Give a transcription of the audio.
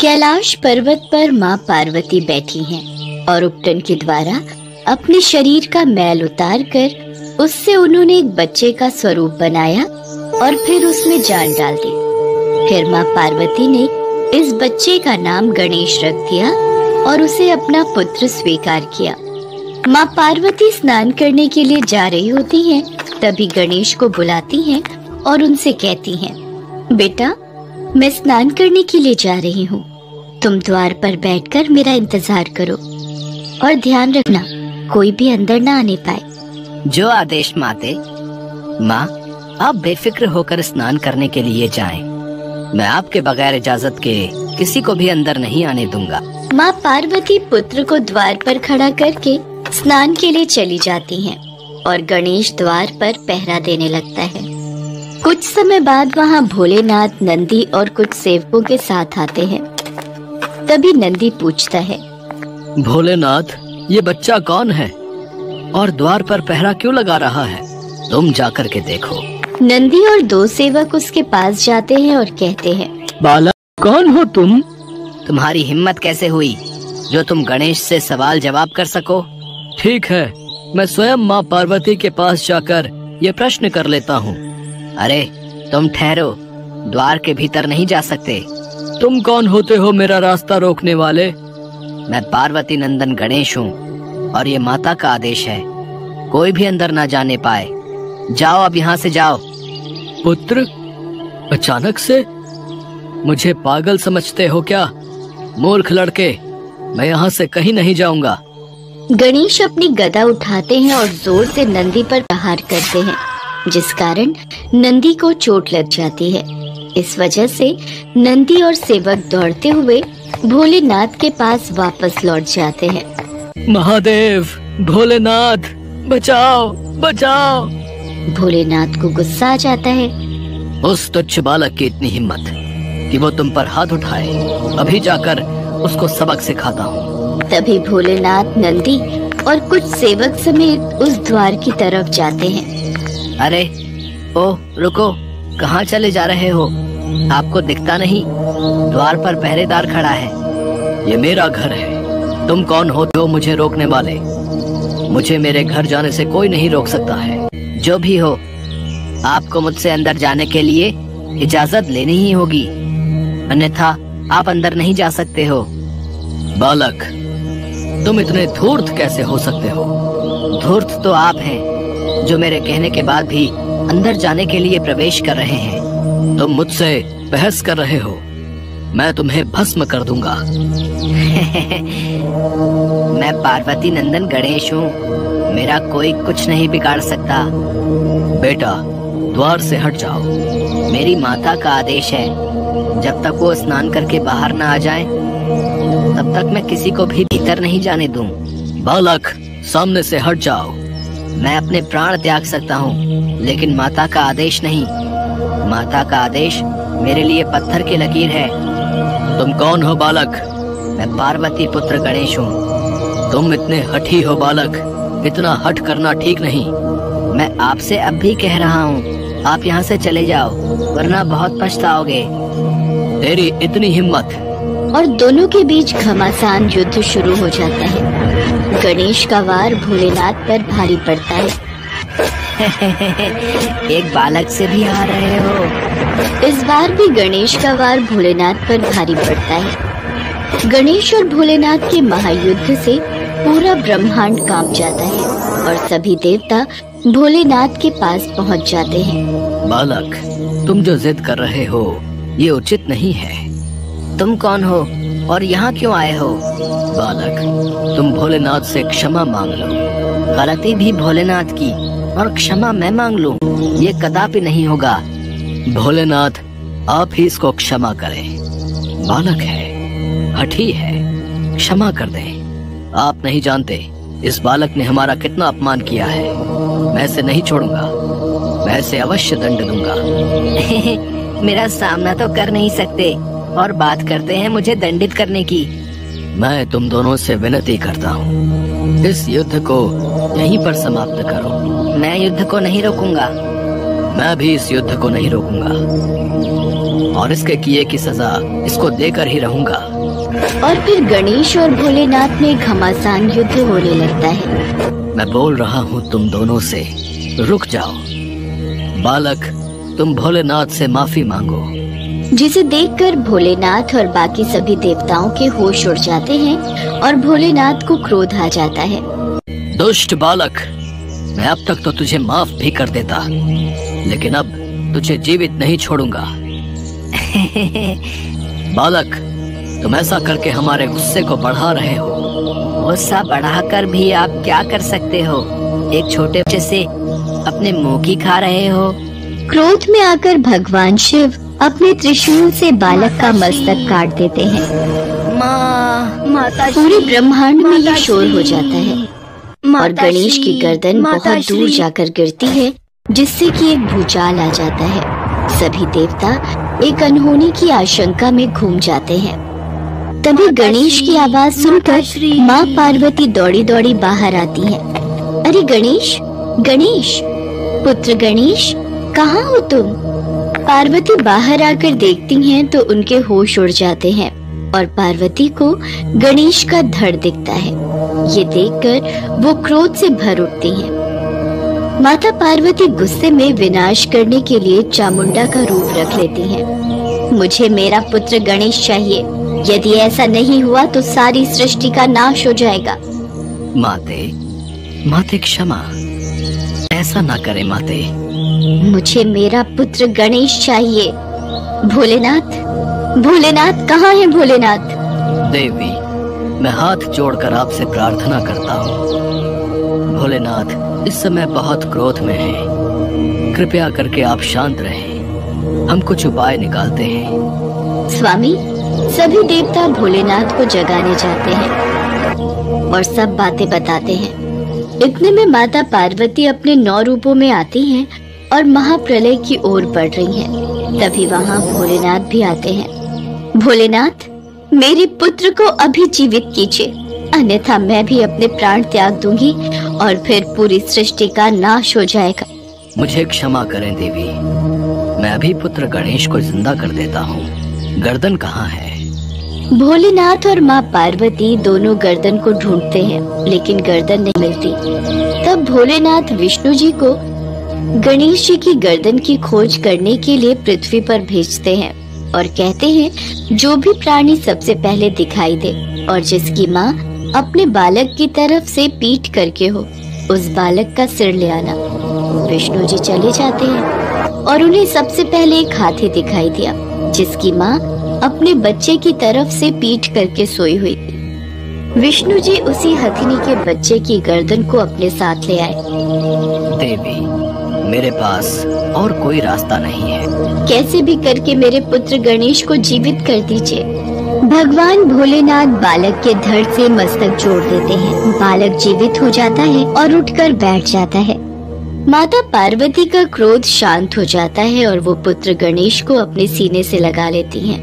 कैलाश पर्वत पर माँ पार्वती बैठी हैं और उपटन के द्वारा अपने शरीर का मैल उतार कर उससे उन्होंने एक बच्चे का स्वरूप बनाया और फिर उसमें जान डाल दी। फिर माँ पार्वती ने इस बच्चे का नाम गणेश रख दिया और उसे अपना पुत्र स्वीकार किया। माँ पार्वती स्नान करने के लिए जा रही होती हैं, तभी गणेश को बुलाती हैं और उनसे कहती हैं, बेटा मैं स्नान करने के लिए जा रही हूँ, तुम द्वार पर बैठकर मेरा इंतजार करो और ध्यान रखना कोई भी अंदर ना आने पाए। जो आदेश माते। माँ आप बेफिक्र होकर स्नान करने के लिए जाएं। मैं आपके बगैर इजाजत के किसी को भी अंदर नहीं आने दूंगा। माँ पार्वती पुत्र को द्वार पर खड़ा करके स्नान के लिए चली जाती हैं और गणेश द्वार पर पहरा देने लगता है। कुछ समय बाद वहाँ भोलेनाथ, नंदी और कुछ सेवकों के साथ आते हैं। तभी नंदी पूछता है, भोलेनाथ ये बच्चा कौन है और द्वार पर पहरा क्यों लगा रहा है? तुम जाकर के देखो। नंदी और दो सेवक उसके पास जाते हैं और कहते हैं, बालक कौन हो तुम? तुम्हारी हिम्मत कैसे हुई जो तुम गणेश से सवाल जवाब कर सको? ठीक है, मैं स्वयं माँ पार्वती के पास जाकर ये प्रश्न कर लेता हूँ। अरे तुम ठहरो, द्वार के भीतर नहीं जा सकते। तुम कौन होते हो मेरा रास्ता रोकने वाले? मैं पार्वती नंदन गणेश हूँ और ये माता का आदेश है, कोई भी अंदर ना जाने पाए। जाओ अब यहाँ से जाओ। पुत्र, अचानक से मुझे पागल समझते हो क्या? मूर्ख लड़के, मैं यहाँ से कहीं नहीं जाऊंगा। गणेश अपनी गदा उठाते हैं और जोर से नंदी पर प्रहार करते हैं, जिस कारण नंदी को चोट लग जाती है। इस वजह से नंदी और सेवक दौड़ते हुए भोलेनाथ के पास वापस लौट जाते हैं। महादेव, भोलेनाथ, बचाओ बचाओ। भोलेनाथ को गुस्सा आ जाता है। उस तुच्छ बालक की इतनी हिम्मत कि वो तुम पर हाथ उठाए, अभी जाकर उसको सबक सिखाता हूँ। तभी भोलेनाथ, नंदी और कुछ सेवक समेत उस द्वार की तरफ जाते हैं। अरे ओ रुको, कहाँ चले जा रहे हो? आपको दिखता नहीं? द्वार पर पहरेदार खड़ा है। ये मेरा घर है, तुम कौन होते हो मुझे रोकने वाले? मुझे मेरे घर जाने से कोई नहीं रोक सकता है। जो भी हो, आपको मुझसे अंदर जाने के लिए इजाजत लेनी ही होगी, अन्यथा आप अंदर नहीं जा सकते हो। बालक, तुम इतने धूर्त कैसे हो सकते हो? धूर्त तो आप हैं, जो मेरे कहने के बाद भी अंदर जाने के लिए प्रवेश कर रहे हैं। तुम मुझसे बहस कर रहे हो, मैं तुम्हें भस्म कर दूंगा। मैं पार्वती नंदन गणेश हूँ, मेरा कोई कुछ नहीं बिगाड़ सकता। बेटा, द्वार से हट जाओ। मेरी माता का आदेश है, जब तक वो स्नान करके बाहर न आ जाए, तब तक मैं किसी को भी भीतर नहीं जाने दूं। बालक, सामने से हट जाओ। मैं अपने प्राण त्याग सकता हूँ, लेकिन माता का आदेश नहीं। माता का आदेश मेरे लिए पत्थर की लकीर है। तुम कौन हो बालक? मैं पार्वती पुत्र गणेश हूँ। तुम इतने हठी हो बालक, इतना हठ करना ठीक नहीं। मैं आपसे अब भी कह रहा हूँ, आप यहाँ से चले जाओ, वरना बहुत पछताओगे। तेरी इतनी हिम्मत! और दोनों के बीच घमासान युद्ध शुरू हो जाता है। गणेश का वार भोलेनाथ पर भारी पड़ता है। एक बालक से भी हार रहे हो। इस बार भी गणेश का वार भोलेनाथ पर भारी पड़ता है। गणेश और भोलेनाथ के महायुद्ध से पूरा ब्रह्मांड कांप जाता है और सभी देवता भोलेनाथ के पास पहुंच जाते हैं। बालक, तुम जो जिद कर रहे हो ये उचित नहीं है। तुम कौन हो और यहाँ क्यों आए हो? बालक, तुम भोलेनाथ से क्षमा मांग लो। गलती भी भोलेनाथ की और क्षमा मैं मांग लूं, ये कदापि नहीं होगा। भोलेनाथ, आप ही इसको क्षमा करें। बालक है, हठी है, क्षमा कर दें। आप नहीं जानते इस बालक ने हमारा कितना अपमान किया है। मैं इसे नहीं छोड़ूंगा, मैं इसे अवश्य दंड दूंगा। मेरा सामना तो कर नहीं सकते और बात करते हैं मुझे दंडित करने की। मैं तुम दोनों से विनती करता हूँ, इस युद्ध को यहीं पर समाप्त करो। मैं युद्ध को नहीं रोकूंगा। मैं भी इस युद्ध को नहीं रोकूंगा और इसके किए की सजा इसको देकर ही रहूंगा। और फिर गणेश और भोलेनाथ में घमासान युद्ध होने लगता है। मैं बोल रहा हूँ तुम दोनों से, रुक जाओ। बालक, तुम भोलेनाथ से माफी मांगो। जिसे देखकर भोलेनाथ और बाकी सभी देवताओं के होश उड़ जाते हैं और भोलेनाथ को क्रोध आ जाता है। दुष्ट बालक, मैं अब तक तो तुझे माफ भी कर देता, लेकिन अब तुझे जीवित नहीं छोड़ूंगा। बालक, तुम ऐसा करके हमारे गुस्से को बढ़ा रहे हो। गुस्सा बढ़ाकर भी आप क्या कर सकते हो? एक छोटे बच्चे से अपने मुंह की खा रहे हो। क्रोध में आकर भगवान शिव अपने त्रिशूल से बालक का मस्तक काट देते हैं। माता पूरे ब्रह्मांड में ये शोर हो जाता है और गणेश की गर्दन बहुत दूर जाकर गिरती है, जिससे कि एक भूचाल आ जाता है। सभी देवता एक अनहोनी की आशंका में घूम जाते हैं। तभी गणेश की आवाज सुनकर माँ पार्वती दौड़ी दौड़ी बाहर आती है। अरे गणेश, गणेश, पुत्र गणेश, कहाँ हो तुम? पार्वती बाहर आकर देखती हैं तो उनके होश उड़ जाते हैं और पार्वती को गणेश का धड़ दिखता है। ये देखकर वो क्रोध से भर उठती हैं। माता पार्वती गुस्से में विनाश करने के लिए चामुंडा का रूप रख लेती हैं। मुझे मेरा पुत्र गणेश चाहिए, यदि ऐसा नहीं हुआ तो सारी सृष्टि का नाश हो जाएगा। माते क्षमा, ऐसा ना करे माते। मुझे मेरा पुत्र गणेश चाहिए। भोलेनाथ, भोलेनाथ कहाँ है भोलेनाथ? देवी, मैं हाथ जोड़कर आपसे प्रार्थना करता हूँ। भोलेनाथ इस समय बहुत क्रोध में है, कृपया करके आप शांत रहें, हम कुछ उपाय निकालते हैं। स्वामी, सभी देवता भोलेनाथ को जगाने जाते हैं और सब बातें बताते हैं। इतने में माता पार्वती अपने 9 रूपों में आती हैं और महाप्रलय की ओर बढ़ रही हैं। तभी वहाँ भोलेनाथ भी आते हैं। भोलेनाथ, मेरे पुत्र को अभी जीवित कीजिए, अन्यथा मैं भी अपने प्राण त्याग दूंगी और फिर पूरी सृष्टि का नाश हो जाएगा। मुझे क्षमा करें देवी, मैं अभी पुत्र गणेश को जिंदा कर देता हूँ। गर्दन कहाँ है? भोलेनाथ और माँ पार्वती दोनों गर्दन को ढूंढते हैं, लेकिन गर्दन नहीं मिलती। तब भोलेनाथ विष्णु जी को गणेश जी की गर्दन की खोज करने के लिए पृथ्वी पर भेजते हैं और कहते हैं जो भी प्राणी सबसे पहले दिखाई दे और जिसकी माँ अपने बालक की तरफ से पीठ करके हो, उस बालक का सिर ले आना। विष्णु जी चले जाते हैं और उन्हें सबसे पहले एक हाथी दिखाई दिया, जिसकी माँ अपने बच्चे की तरफ से पीठ करके सोई हुई थी। विष्णु जी उसी हथिनी के बच्चे की गर्दन को अपने साथ ले आए। देवी, मेरे पास और कोई रास्ता नहीं है। कैसे भी करके मेरे पुत्र गणेश को जीवित कर दीजिए। भगवान भोलेनाथ बालक के धड़ से मस्तक जोड़ देते हैं। बालक जीवित हो जाता है और उठकर बैठ जाता है। माता पार्वती का क्रोध शांत हो जाता है और वो पुत्र गणेश को अपने सीने से लगा लेती हैं।